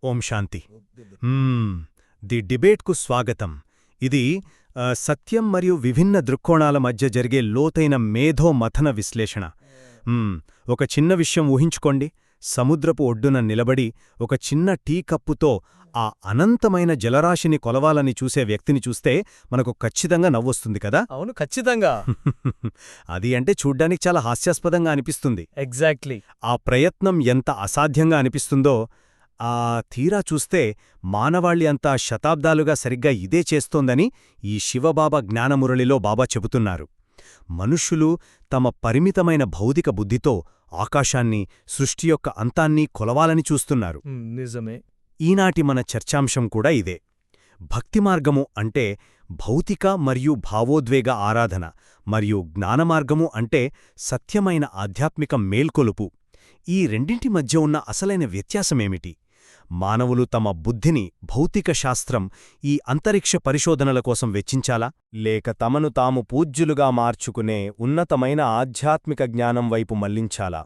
ఓం శాంతి. The డిబేట్కు స్వాగతం. ఇది సత్యం మరియు విభిన్న దృక్కోణాల మధ్య జరిగే లోతైన మేధో మథన విశ్లేషణ. ఒక చిన్న విషయం ఊహించుకోండి. సముద్రపు ఒడ్డున నిలబడి ఒక చిన్న టీ కప్పుతో ఆ అనంతమైన జలరాశిని కొలవాలని చూసే వ్యక్తిని చూస్తే మనకు ఖచ్చితంగా నవ్వొస్తుంది కదా. అవును, ఖచ్చితంగా. అది అంటే చూడ్డానికి చాలా హాస్యాస్పదంగా అనిపిస్తుంది. ఎగ్జాక్ట్లీ. ఆ ప్రయత్నం ఎంత అసాధ్యంగా అనిపిస్తుందో తీరా చూస్తే మానవాళి అంతా శతాబ్దాలుగా సరిగ్గా ఇదే చేస్తోందని ఈ శివబాబా జ్ఞానమురళిలో బాబా చెబుతున్నారు. మనుష్యులు తమ పరిమితమైన భౌతిక బుద్ధితో ఆకాశాన్ని, సృష్టి యొక్క అంతాన్ని కొలవాలని చూస్తున్నారు. నిజమే. ఈనాటి మన చర్చాంశం కూడా ఇదే. భక్తిమార్గము అంటే భౌతిక మరియు భావోద్వేగ ఆరాధన, మరియు జ్ఞానమార్గము అంటే సత్యమైన ఆధ్యాత్మిక మేల్కొలుపు. ఈ రెండింటి మధ్య ఉన్న అసలైన వ్యత్యాసమేమిటి? మానవులు తమ బుద్ధిని భౌతిక శాస్త్రం, ఈ అంతరిక్ష పరిశోధనల కోసం వెచ్చించాలా, లేక తమను తాము పూజ్యులుగా మార్చుకునే ఉన్నతమైన ఆధ్యాత్మిక జ్ఞానం వైపు మళ్లించాలా?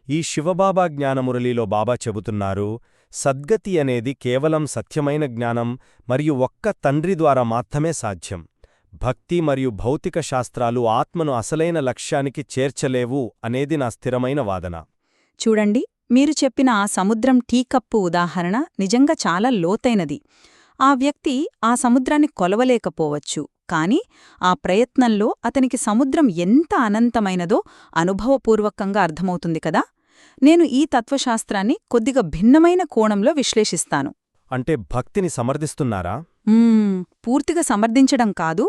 ఈ శివబాబా జ్ఞానమురళిలో బాబా చెబుతున్నారు, సద్గతి అనేది కేవలం సత్యమైన జ్ఞానం మరియు ఒక్క తండ్రి ద్వారా మాత్రమే సాధ్యం. భక్తి మరియు భౌతిక శాస్త్రాలు ఆత్మను అసలైన లక్ష్యానికి చేర్చలేవు అనేది నా స్థిరమైన వాదన. చూడండి, మీరు చెప్పిన ఆ సముద్రం టీకప్పు ఉదాహరణ నిజంగా చాలా లోతైనది. ఆ వ్యక్తి ఆ సముద్రాన్ని కొలవలేకపోవచ్చు, కాని ఆ ప్రయత్నంలో అతనికి సముద్రం ఎంత అనంతమైనదో అనుభవపూర్వకంగా అర్థమవుతుంది కదా. నేను ఈ తత్వశాస్త్రాన్ని కొద్దిగా భిన్నమైన కోణంలో విశ్లేషిస్తాను. అంటే భక్తిని సమర్థిస్తున్నారా? పూర్తిగా సమర్థించడం కాదు,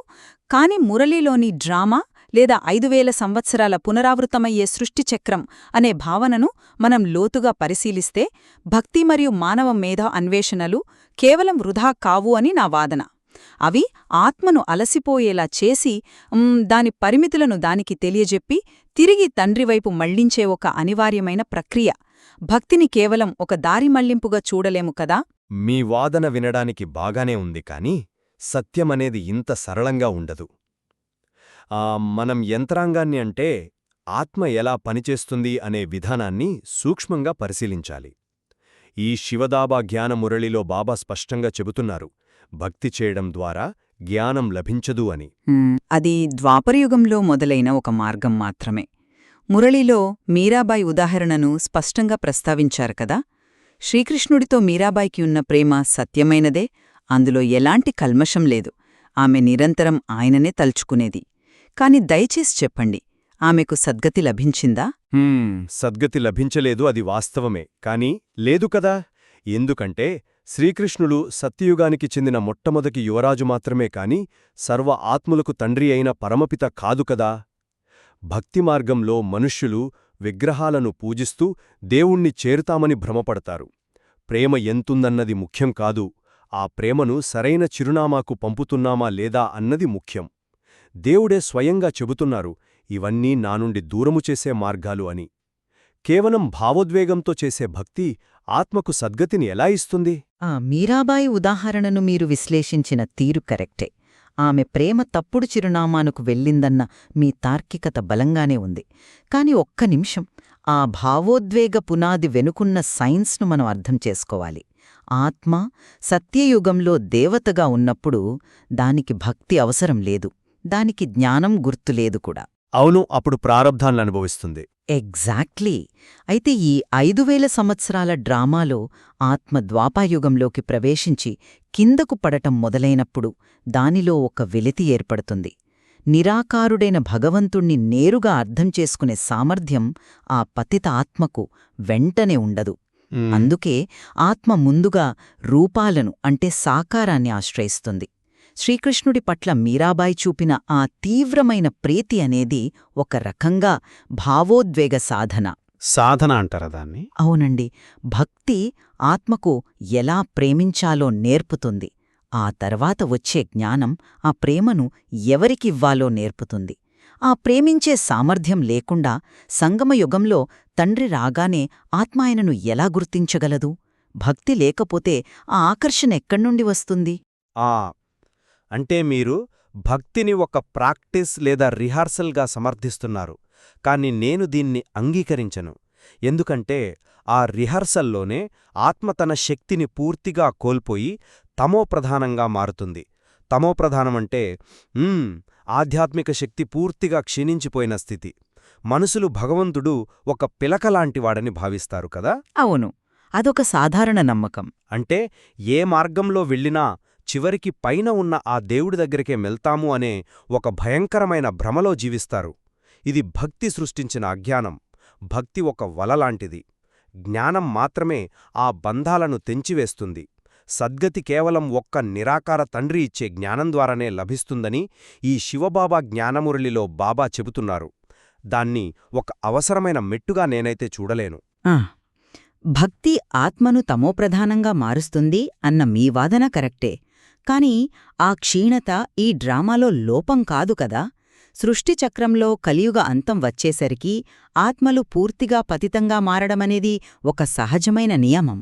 కాని మురళీలోని డ్రామా లేదా 5000 సంవత్సరాల పునరావృతమయ్యే సృష్టిచక్రం అనే భావనను మనం లోతుగా పరిశీలిస్తే భక్తి మరియు మానవ మేధ అన్వేషణలు కేవలం వృధా కావు అని నా వాదన. అవి ఆత్మను అలసిపోయేలా చేసి దాని పరిమితులను దానికి తెలియజెప్పి తిరిగి తండ్రివైపు మళ్లించే ఒక అనివార్యమైన ప్రక్రియ. భక్తిని కేవలం ఒక దారి మళ్లింపుగా చూడలేము కదా. మీ వాదన వినడానికి బాగానే ఉంది, కాని సత్యమనేది ఇంత సరళంగా ఉండదు. మనం యంత్రాంగాన్ని అంటే ఆత్మ ఎలా పనిచేస్తుంది అనే విధానాన్ని సూక్ష్మంగా పరిశీలించాలి. ఈ శివదాబా జ్ఞానమురళిలో బాబా స్పష్టంగా చెబుతున్నారు, భక్తి చేయడం ద్వారా జ్ఞానం లభించదు అని. అది ద్వాపరయుగంలో మొదలైన ఒక మార్గం మాత్రమే. మురళిలో మీరాబాయి ఉదాహరణను స్పష్టంగా ప్రస్తావించారు కదా. శ్రీకృష్ణుడితో మీరాబాయికి ఉన్న ప్రేమ సత్యమైనదే, అందులో ఎలాంటి కల్మషం లేదు. ఆమె నిరంతరం ఆయననే తలుచుకునేది. కాని దయచేసి చెప్పండి, ఆమెకు సద్గతి లభించిందా? సద్గతి లభించలేదు, అది వాస్తవమే. కాని లేదు కదా. ఎందుకంటే శ్రీకృష్ణుడు సత్యయుగానికి చెందిన మొట్టమొదటి యువరాజు మాత్రమే కాని సర్వ ఆత్ములకు తండ్రి అయిన పరమపిత కాదు కదా. భక్తి మార్గంలో మనుష్యులు విగ్రహాలను పూజిస్తూ దేవుణ్ణి చేరుతామని భ్రమపడతారు. ప్రేమ ఎంతుందన్నది ముఖ్యం కాదు, ఆ ప్రేమను సరైన చిరునామాకు పంపుతున్నామా లేదా అన్నది ముఖ్యం. దేవుడే స్వయంగా చెబుతున్నారు, ఇవన్నీ నా నుండి దూరము చేసే మార్గాలు అని. కేవలం భావోద్వేగంతో చేసే భక్తి ఆత్మకు సద్గతిని ఎలా ఇస్తుంది? మీరాబాయి ఉదాహరణను మీరు విశ్లేషించిన తీరు కరెక్టే. ఆమె ప్రేమ తప్పుడు చిరునామానుకు వెళ్ళిందన్న మీ తార్కికత బలంగానే ఉంది. కాని ఒక్క నిమిషం, ఆ భావోద్వేగ పునాది వెనుకున్న సైన్స్ను మనం అర్థం చేసుకోవాలి. ఆత్మ సత్యయుగంలో దేవతగా ఉన్నప్పుడు దానికి భక్తి అవసరం లేదు, దానికి జ్ఞానం గుర్తులేదు కూడా. అవును, అప్పుడు ప్రారబ్ధాన్ని అనుభవిస్తుంది. ఎగ్జాక్ట్లీ. అయితే ఈ 5000 సంవత్సరాల డ్రామాలో ఆత్మ ద్వాపాయుగంలోకి ప్రవేశించి కిందకు పడటం మొదలైనప్పుడు దానిలో ఒక వెలితి ఏర్పడుతుంది. నిరాకారుడైన భగవంతుణ్ణి నేరుగా అర్థం చేసుకునే సామర్థ్యం ఆ పతిత ఆత్మకు వెంటనే ఉండదు. అందుకే ఆత్మ ముందుగా రూపాలను అంటే సాకారాన్ని ఆశ్రయిస్తుంది. శ్రీకృష్ణుడి పట్ల మీరాబాయి చూపిన ఆ తీవ్రమైన ప్రీతి అనేది ఒక రకంగా భావోద్వేగ సాధన అంటారా దాన్ని? అవునండి. భక్తి ఆత్మకు ఎలా ప్రేమించాలో నేర్పుతుంది. ఆ తర్వాత వచ్చే జ్ఞానం ఆ ప్రేమను ఎవరికివ్వాలో నేర్పుతుంది. ఆ ప్రేమించే సామర్థ్యం లేకుండా సంగమయుగంలో తండ్రి రాగానే ఆత్మ ఆయనను ఎలా గుర్తించగలదు? భక్తి లేకపోతే ఆ ఆకర్షణ ఎక్కడ్నుండి వస్తుంది? అంటే మీరు భక్తిని ఒక ప్రాక్టీస్ లేదా రిహార్సల్గా సమర్థిస్తున్నారు, కాని నేను దీన్ని అంగీకరించను. ఎందుకంటే ఆ రిహర్సల్లోనే ఆత్మ తన శక్తిని పూర్తిగా కోల్పోయి తమోప్రధానంగా మారుతుంది. తమోప్రధానమంటే ఆధ్యాత్మిక శక్తి పూర్తిగా క్షీణించిపోయిన స్థితి. మనుషులు భగవంతుడు ఒక పిలకలాంటివాడని భావిస్తారు కదా. అవును, అదొక సాధారణ నమ్మకం. అంటే ఏ మార్గంలో వెళ్ళినా చివరికి పైన ఉన్న ఆ దేవుడి దగ్గరికే మెల్తాము అనే ఒక భయంకరమైన భ్రమలో జీవిస్తారు. ఇది భక్తి సృష్టించిన అజ్ఞానం. భక్తి ఒక వలలాంటిది. జ్ఞానం మాత్రమే ఆ బంధాలను తెంచివేస్తుంది. సద్గతి కేవలం ఒక్క నిరాకార తండ్రి ఇచ్చే జ్ఞానం ద్వారానే లభిస్తుందని ఈ శివబాబా జ్ఞానమురళిలో బాబా చెబుతున్నారు. దాన్ని ఒక అవసరమైన మెట్టుగా నేనైతే చూడలేను. భక్తి ఆత్మను తమోప్రధానంగా మారుస్తుంది అన్న మీ వాదన కరెక్టే. కాని ఆ క్షీణత ఈ డ్రామాలో లోపం కాదు కదా. సృష్టిచక్రంలో కలియుగ అంతం వచ్చేసరికి ఆత్మలు పూర్తిగా పతితంగా మారడమనేది ఒక సహజమైన నియమం.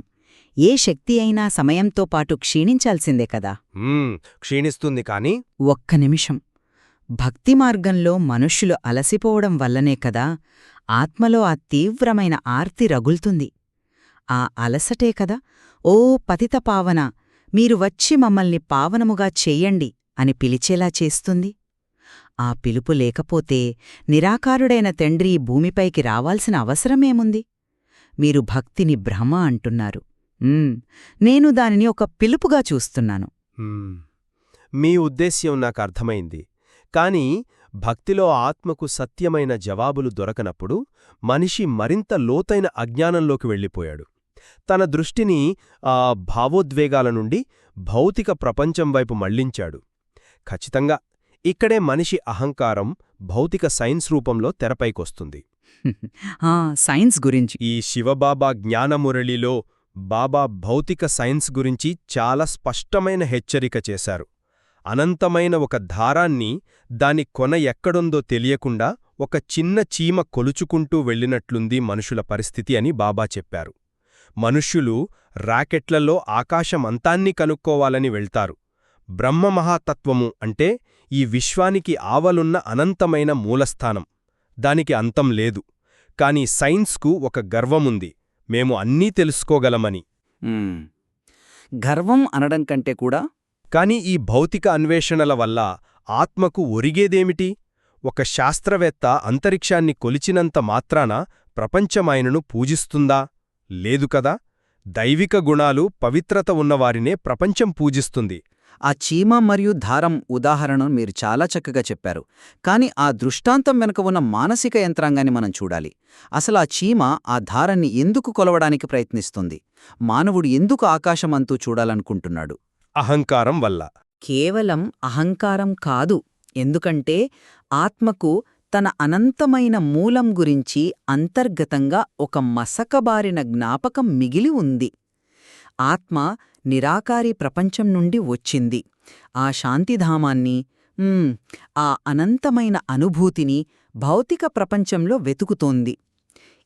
ఏ శక్తి అయినా సమయంతో పాటు క్షీణించాల్సిందే కదా. క్షీణిస్తుంది కాని ఒక్క నిమిషం. భక్తి మార్గంలో మనుష్యులు అలసిపోవడం వల్లనే కదా ఆత్మలో ఆ తీవ్రమైన ఆర్తి రగుల్తుంది. ఆ అలసటే కదా, ఓ పతిత పావన, మీరు వచ్చి మమ్మల్ని పావనముగా చెయ్యండి అని పిలిచేలా చేస్తుంది. ఆ పిలుపు లేకపోతే నిరాకారుడైన తండ్రి భూమిపైకి రావాల్సిన అవసరమేముంది? మీరు భక్తిని భ్రమ అంటున్నారు. నేను దానిని ఒక పిలుపుగా చూస్తున్నాను. మీ ఉద్దేశ్యం నాకు అర్థమైంది. కాని భక్తిలో ఆత్మకు సత్యమైన జవాబులు దొరకనప్పుడు మనిషి మరింత లోతైన అజ్ఞానంలోకి వెళ్ళిపోయాడు. తన దృష్టిని ఆ భావోద్వేగాల నుండి భౌతిక ప్రపంచం వైపు మళ్లించాడు. ఖచ్చితంగా ఇక్కడే మనిషి అహంకారం భౌతిక సైన్స్ రూపంలో తెరపైకొస్తుంది. సైన్స్ గురించి ఈ శివబాబా జ్ఞానమురళిలో బాబా భౌతిక సైన్స్ గురించి చాలా స్పష్టమైన హెచ్చరిక చేశారు. అనంతమైన ఒక దారాన్ని దాని కొన ఎక్కడుందో తెలియకుండా ఒక చిన్న చీమ కొలుచుకుంటూ వెళ్ళినట్లుంది మనుషుల పరిస్థితి అని బాబా చెప్పారు. మనుష్యులు రాకెట్లలో ఆకాశమంతాన్ని కనుక్కోవాలని వెళ్తారు. బ్రహ్మమహాతత్వము అంటే ఈ విశ్వానికి ఆవలున్న అనంతమైన మూలస్థానం. దానికి అంతం లేదు. కాని సైన్స్కు ఒక గర్వముంది, మేము అన్నీ తెలుసుకోగలమని. గర్వం అనడం కంటే కూడా కాని ఈ భౌతిక అన్వేషణల వల్ల ఆత్మకు ఒరిగేదేమిటి? ఒక శాస్త్రవేత్త అంతరిక్షాన్ని కొలిచినంత మాత్రాన ప్రపంచమాయనను పూజిస్తుందా? లేదు కదా. దైవిక గుణాలు, పవిత్రత ఉన్నవారినే ప్రపంచం పూజిస్తుంది. ఆ చీమ మరియు దారం ఉదాహరణను మీరు చాలా చక్కగా చెప్పారు. కాని ఆ దృష్టాంతం వెనుక ఉన్న మానసిక యంత్రాంగాన్ని మనం చూడాలి. అసలు ఆ చీమ ఆ దారాన్ని ఎందుకు కొలవడానికి ప్రయత్నిస్తుంది? మానవుడు ఎందుకు ఆకాశమంతూ చూడాలనుకుంటున్నాడు? అహంకారం వల్ల. కేవలం అహంకారం కాదు. ఎందుకంటే ఆత్మకు తన అనంతమైన మూలం గురించి అంతర్గతంగా ఒక మసకబారిన జ్ఞాపకం మిగిలి ఉంది. ఆత్మ నిరాకారి ప్రపంచం నుండి వచ్చింది. ఆ శాంతిధామాన్ని, ఆ అనంతమైన అనుభూతిని భౌతిక ప్రపంచంలో వెతుకుతోంది.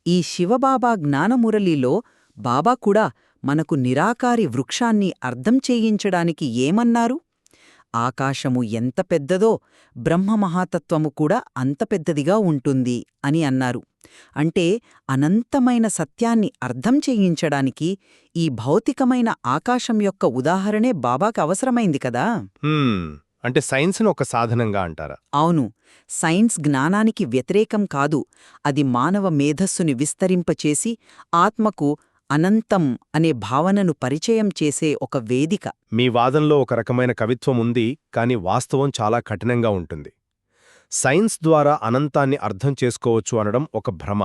ఈ శివబాబా జ్ఞానమురళిలో బాబా కూడా మనకు నిరాకారి వృక్షాన్ని అర్థం చేయించడానికి ఏమన్నారు? ఆకాశము ఎంత పెద్దదో బ్రహ్మమహాతత్వము కూడా అంత పెద్దదిగా ఉంటుంది అని అన్నారు. అంటే అనంతమైన సత్యాన్ని అర్థం చేయించడానికి ఈ భౌతికమైన ఆకాశం యొక్క ఉదాహరణే బాబాకి అవసరమైంది కదా. అంటే సైన్స్ను ఒక సాధనంగా అంటారా? అవును. సైన్స్ జ్ఞానానికి వ్యతిరేకం కాదు. అది మానవ మేధస్సుని విస్తరింపచేసి ఆత్మకు అనంతం అనే భావనను పరిచయం చేసే ఒక వేదిక. మీ వాదంలో ఒక రకమైన కవిత్వం ఉంది, కాని వాస్తవం చాలా కఠినంగా ఉంటుంది. సైన్స్ ద్వారా అనంతాన్ని అర్థం చేసుకోవచ్చు అనడం ఒక భ్రమ.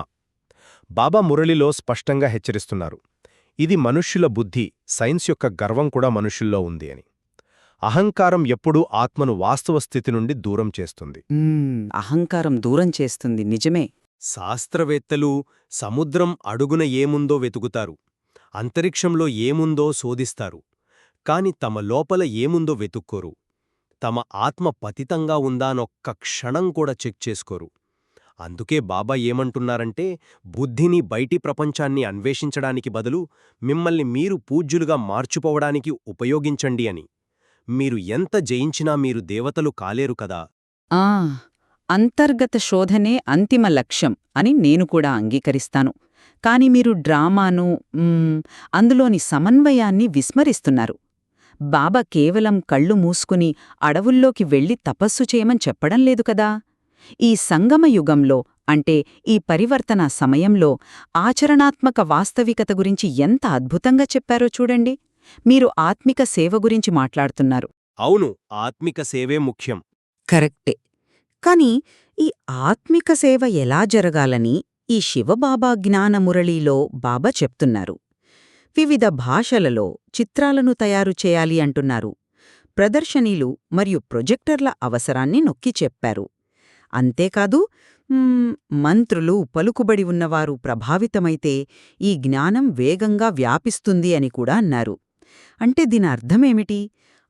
బాబా మురళిలో స్పష్టంగా హెచ్చరిస్తున్నారు, ఇది మనుష్యుల బుద్ధి, సైన్స్ యొక్క గర్వం కూడా మనుష్యుల్లో ఉంది అని. అహంకారం ఎప్పుడూ ఆత్మను వాస్తవ స్థితి నుండి దూరం చేస్తుంది. అహంకారం దూరం చేస్తుంది, నిజమే. శాస్త్రవేత్తలు సముద్రం అడుగున ఏముందో వెతుకుతారు, అంతరిక్షంలో ఏముందో శోధిస్తారు, కాని తమ లోపల ఏముందో వెతుక్కోరు. తమ ఆత్మ పతితంగా ఉందానొక్క క్షణం కూడా చెక్ చేసుకోరు. అందుకే బాబా ఏమంటున్నారంటే, బుద్ధిని బయటి ప్రపంచాన్ని అన్వేషించడానికి బదులు మిమ్మల్ని మీరు పూజ్యులుగా మార్చుకోవడానికి ఉపయోగించండి అని. మీరు ఎంత జయించినా మీరు దేవతలు కాలేరు కదా. అంతర్గత శోధనే అంతిమ లక్ష్యం అని నేను కూడా అంగీకరిస్తాను. కాని మీరు డ్రామాను అందులోని సమన్వయాన్ని విస్మరిస్తున్నారు. బాబా కేవలం కళ్ళు మూసుకుని అడవుల్లోకి వెళ్లి తపస్సు చేయమని చెప్పడం లేదు కదా. ఈ సంగమ యుగంలో అంటే ఈ పరివర్తన సమయంలో ఆచరణాత్మక వాస్తవికత గురించి ఎంత అద్భుతంగా చెప్పారో చూడండి. మీరు ఆత్మిక సేవ గురించి మాట్లాడుతున్నారు. అవును, ఆత్మిక సేవే ముఖ్యం. కరెక్టే. కాని ఈ ఆత్మిక సేవ ఎలా జరగాలని ఈ శివబాబా జ్ఞానమురళీలో బాబా చెప్తున్నారు. వివిధ భాషలలో చిత్రాలను తయారు చేయాలి అంటున్నారు. ప్రదర్శనీలు మరియు ప్రొజెక్టర్ల అవసరాన్ని నొక్కి చెప్పారు. అంతేకాదు మంత్రులు పలుకుబడి ఉన్నవారు ప్రభావితమైతే ఈ జ్ఞానం వేగంగా వ్యాపిస్తుంది అని కూడా అన్నారు. అంటే దీని అర్థమేమిటి?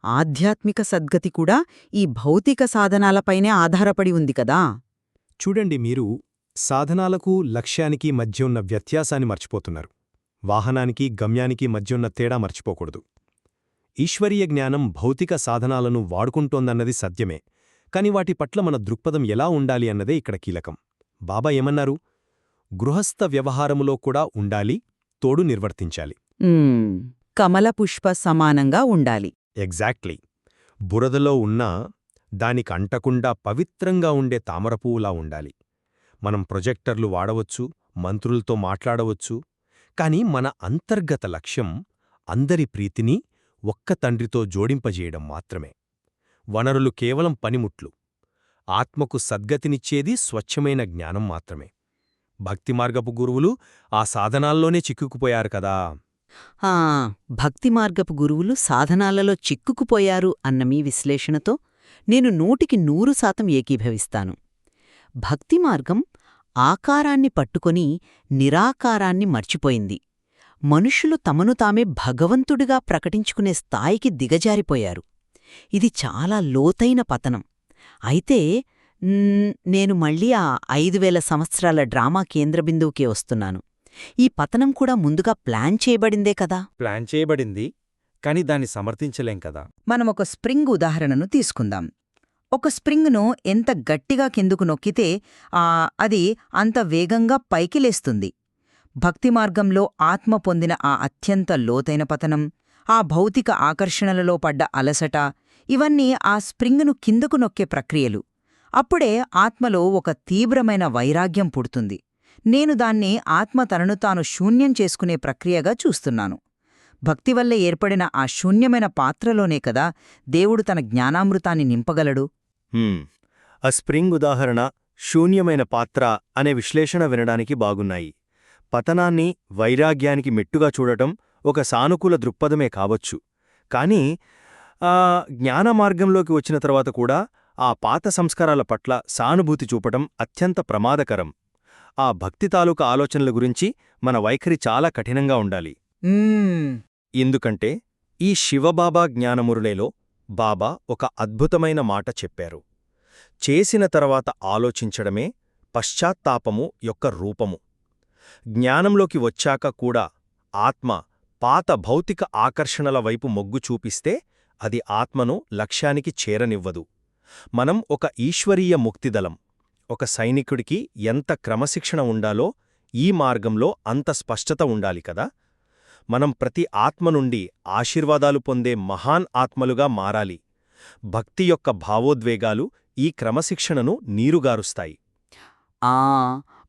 ఆధ్యాత్మిక సద్గతి కూడా ఈ భౌతిక సాధనాలపైనే ఆధారపడి ఉంది కదా. చూడండి, మీరు సాధనాలకు లక్ష్యానికి మధ్య ఉన్న వ్యత్యాసాన్ని మర్చిపోతున్నారు. వాహనానికి గమ్యానికి మధ్యున్న తేడా మర్చిపోకూడదు. ఈశ్వరీయ జ్ఞానం భౌతిక సాధనాలను వాడుకుంటోందన్నది సత్యమే, కాని వాటి పట్ల మన దృక్పథం ఎలా ఉండాలి అన్నదే ఇక్కడ కీలకం. బాబా ఏమన్నారు? గృహస్థ వ్యవహారములో కూడా ఉండాలి, తోడు నిర్వర్తించాలి. కమలపుష్ప సమానంగా ఉండాలి. ఎగ్జాక్ట్లీ. బురదలో ఉన్నా దానికంటకుండా పవిత్రంగా ఉండే తామరపువ్వులా ఉండాలి. మనం ప్రొజెక్టర్లు వాడవచ్చు, మంత్రులతో మాట్లాడవచ్చు, కాని మన అంతర్గత లక్ష్యం అందరి ప్రీతిని ఒక్క తండ్రితో జోడింపజేయడం మాత్రమే. వనరులు కేవలం పనిముట్లు. ఆత్మకు సద్గతినిచ్చేది స్వచ్ఛమైన జ్ఞానం మాత్రమే. భక్తిమార్గపు గురువులు ఆ సాధనాల్లోనే చిక్కుకుపోయారు కదా. భక్తి మార్గపు గురువులు సాధనాలలో చిక్కుకుపోయారు అన్న మీ విశ్లేషణతో నేను 100% ఏకీభవిస్తాను. భక్తి మార్గం ఆకారాన్ని పట్టుకొని నిరాకారాన్ని మర్చిపోయింది. మనుషులు తమను తామే భగవంతుడిగా ప్రకటించుకునే స్థాయికి దిగజారిపోయారు. ఇది చాలా లోతైన పతనం. అయితే నేను మళ్ళీ ఆ 5000 సంవత్సరాల డ్రామా కేంద్రబిందువుకే వస్తున్నాను. ఈ పతనం కూడా ముందుగా ప్లాన్ చేయబడిందే కదా. ప్లాన్ చేయబడింది, కాని దాన్ని సమర్థించలేం కదా. మనమొక స్ప్రింగ్ ఉదాహరణను తీసుకుందాం. ఒక స్ప్రింగ్ను ఎంత గట్టిగా కిందుకు నొక్కితే అది అంత వేగంగా పైకి లేస్తుంది. భక్తి మార్గంలో ఆత్మ పొందిన ఆ అత్యంత లోతైన పతనం, ఆ భౌతిక ఆకర్షణలలో పడ్డ అలసట, ఇవన్నీ ఆ స్ప్రింగ్ను కిందకు నొక్కే ప్రక్రియలు. అప్పుడే ఆత్మలో ఒక తీవ్రమైన వైరాగ్యం పుడుతుంది. నేను దాన్ని ఆత్మ తనను తాను శూన్యం చేసుకునే ప్రక్రియగా చూస్తున్నాను. భక్తివల్ల ఏర్పడిన ఆ శూన్యమైన పాత్రలోనే కదా దేవుడు తన జ్ఞానామృతాన్ని నింపగలడు. ఆ స్ప్రింగ్ ఉదాహరణ, శూన్యమైన పాత్ర అనే విశ్లేషణ వినడానికి బాగున్నాయి. పతనాన్ని వైరాగ్యానికి మెట్టుగా చూడటం ఒక సానుకూల దృక్పథమే కావచ్చు. కాని జ్ఞానమార్గంలోకి వచ్చిన తర్వాత కూడా ఆ పాత సంస్కారాల పట్ల సానుభూతి చూపటం అత్యంత ప్రమాదకరం. ఆ భక్తి తాలూకా ఆలోచనల గురించి మన వైఖరి చాలా కఠినంగా ఉండాలి. ఎందుకంటే ఈ శివబాబా జ్ఞానమురళిలో బాబా ఒక అద్భుతమైన మాట చెప్పారు. చేసిన తర్వాత ఆలోచించడమే పశ్చాత్తాపము యొక్క రూపము. జ్ఞానంలోకి వచ్చాక కూడా ఆత్మ పాత భౌతిక ఆకర్షణల వైపు మొగ్గు చూపిస్తే అది ఆత్మను లక్ష్యానికి చేరనివ్వదు. మనం ఒక ఈశ్వరీయ ముక్తిదలం. ఒక సైనికుడికి ఎంత క్రమశిక్షణ ఉండాలో ఈ మార్గంలో అంత స్పష్టత ఉండాలి కదా. మనం ప్రతి ఆత్మ నుండి ఆశీర్వాదాలు పొందే మహాన్ ఆత్మలుగా మారాలి. భక్తి యొక్క భావోద్వేగాలు ఈ క్రమశిక్షణను నీరుగారుస్తాయి.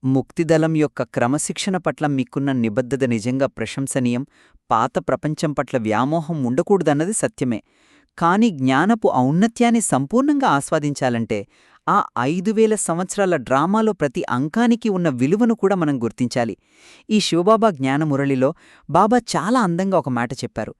ముక్తిదళం యొక్క క్రమశిక్షణ పట్ల మీకున్న నిబద్ధత నిజంగా ప్రశంసనీయం. పాత ప్రపంచం పట్ల వ్యామోహం ఉండకూడదన్నది సత్యమే. కాని జ్ఞానపు ఔన్నత్యాన్ని సంపూర్ణంగా ఆస్వాదించాలంటే ఆ 5000 సంవత్సరాల డ్రామాలో ప్రతి అంకానికి ఉన్న విలువను కూడా మనం గుర్తించాలి. ఈ శివబాబా జ్ఞానమురళిలో బాబా చాలా అందంగా ఒక మాట చెప్పారు.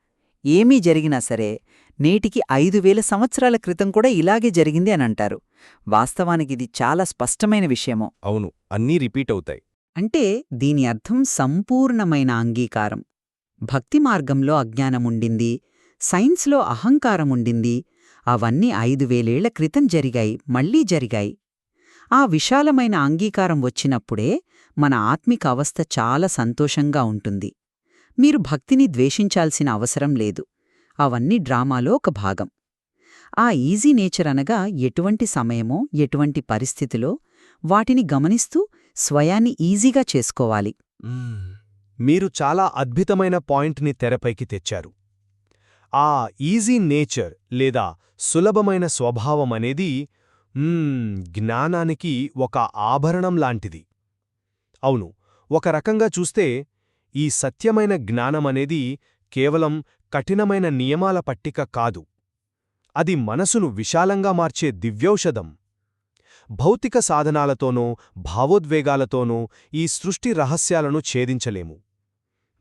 ఏమీ జరిగినా సరే నేటికి 5000 సంవత్సరాల క్రితం కూడా ఇలాగే జరిగింది అని అంటారు. వాస్తవానికిది చాలా స్పష్టమైన విషయమో. అవును, అన్నీ రిపీట్ అవుతాయి. అంటే దీని అర్థం సంపూర్ణమైన అంగీకారం. భక్తి మార్గంలో అజ్ఞానముండింది, సైన్స్లో అహంకారముండింది. అవన్నీ 5000 ఏళ్ల క్రితం జరిగాయి, మళ్లీ జరిగాయి. ఆ విశాలమైన అంగీకారం వచ్చినప్పుడే మన ఆత్మిక అవస్థ చాలా సంతోషంగా ఉంటుంది. మీరు భక్తిని ద్వేషించాల్సిన అవసరం లేదు. అవన్నీ డ్రామాలో ఒక భాగం. ఆ ఈజీ నేచర్ అనగా ఎటువంటి సమయమో ఎటువంటి పరిస్థితిలో వాటిని గమనిస్తూ స్వయాన్ని ఈజీగా చేసుకోవాలి. మీరు చాలా అద్భుతమైన పాయింట్ని తెరపైకి తెచ్చారు. ఆ ఈజీ నేచర్ లేదా సులభమైన స్వభావమనేది జ్ఞానానికి ఒక ఆభరణం లాంటిది. అవును, ఒక రకంగా చూస్తే ఈ సత్యమైన జ్ఞానమనేది కేవలం కఠినమైన నియమాల పట్టిక కాదు. అది మనసును విశాలంగా మార్చే దివ్యౌషధం. భౌతిక సాధనాలతోనో భావోద్వేగాలతోనో ఈ సృష్టి రహస్యాలను ఛేదించలేము.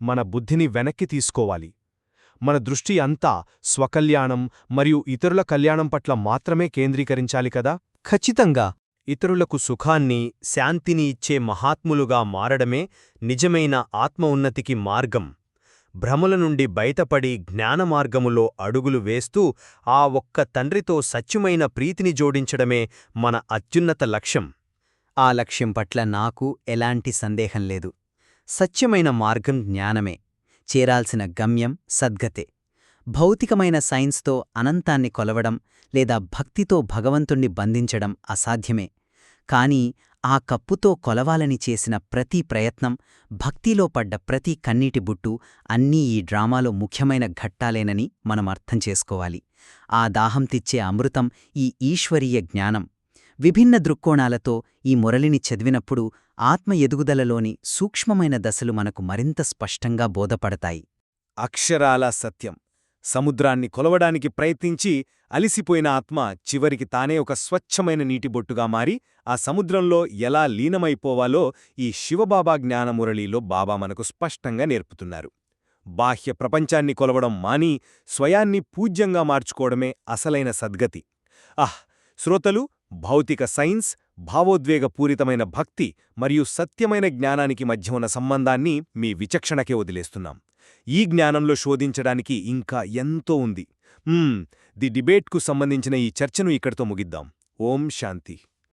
మన బుద్ధిని వెనక్కి తీసుకోవాలి. మన దృష్టి అంతా స్వకల్యాణం మరియు ఇతరుల కళ్యాణం పట్ల మాత్రమే కేంద్రీకరించాలి కదా. ఖచ్చితంగా ఇతరులకు సుఖాన్ని, శాంతిని ఇచ్చే మహాత్ములుగా మారడమే నిజమైన ఆత్మ ఉన్నతికి మార్గం. భ్రమల నుండి బయటపడి జ్ఞానమార్గములో అడుగులు వేస్తూ ఆ ఒక్క తండ్రితో సత్యమైన ప్రీతిని జోడించడమే మన అత్యున్నత లక్ష్యం. ఆ లక్ష్యం పట్ల నాకు ఎలాంటి సందేహం లేదు. సత్యమైన మార్గం జ్ఞానమే. చేరాల్సిన గమ్యం సద్గతే. భౌతికమైన సైన్స్తో అనంతాన్ని కొలవడం లేదా భక్తితో భగవంతుణ్ణి బంధించడం అసాధ్యమే. కాని ఆ కప్పుతో కొలవాలని చేసిన ప్రతి ప్రయత్నం, భక్తిలో పడ్డ ప్రతి కన్నీటి బుట్టు అన్నీ ఈ డ్రామాలో ముఖ్యమైన ఘట్టాలేనని మనం అర్థం చేసుకోవాలి. ఆ దాహం తెచ్చే అమృతం ఈ ఈశ్వరీయ జ్ఞానం. విభిన్న దృక్కోణాలతో ఈ మురళిని చదివినప్పుడు ఆత్మ ఎదుగుదలలోని సూక్ష్మమైన దశలు మనకు మరింత స్పష్టంగా బోధపడతాయి. అక్షరాలా సత్యం. సముద్రాన్ని కొలవడానికి ప్రయత్నించి అలిసిపోయిన ఆత్మ చివరికి తానే ఒక స్వచ్ఛమైన నీటిబొట్టుగా మారి ఆ సముద్రంలో ఎలా లీనమైపోవాలో ఈ శివబాబా జ్ఞానమురళీలో బాబా మనకు స్పష్టంగా నేర్పుతున్నారు. బాహ్య ప్రపంచాన్ని కొలవడం మాని స్వయాన్ని పూజ్యంగా మార్చుకోవడమే అసలైన సద్గతి. శ్రోతలు, భౌతిక సైన్స్, భావోద్వేగపూరితమైన భక్తి మరియు సత్యమైన జ్ఞానానికి మధ్య ఉన్న సంబంధాన్ని మీ విచక్షణకే వదిలేస్తున్నాం. ఈ జ్ఞానంలో శోధించడానికి ఇంకా ఎంతో ఉంది. ది డిబేట్కు సంబంధించిన ఈ చర్చను ఇక్కడితో ముగిద్దాం. ఓం శాంతి.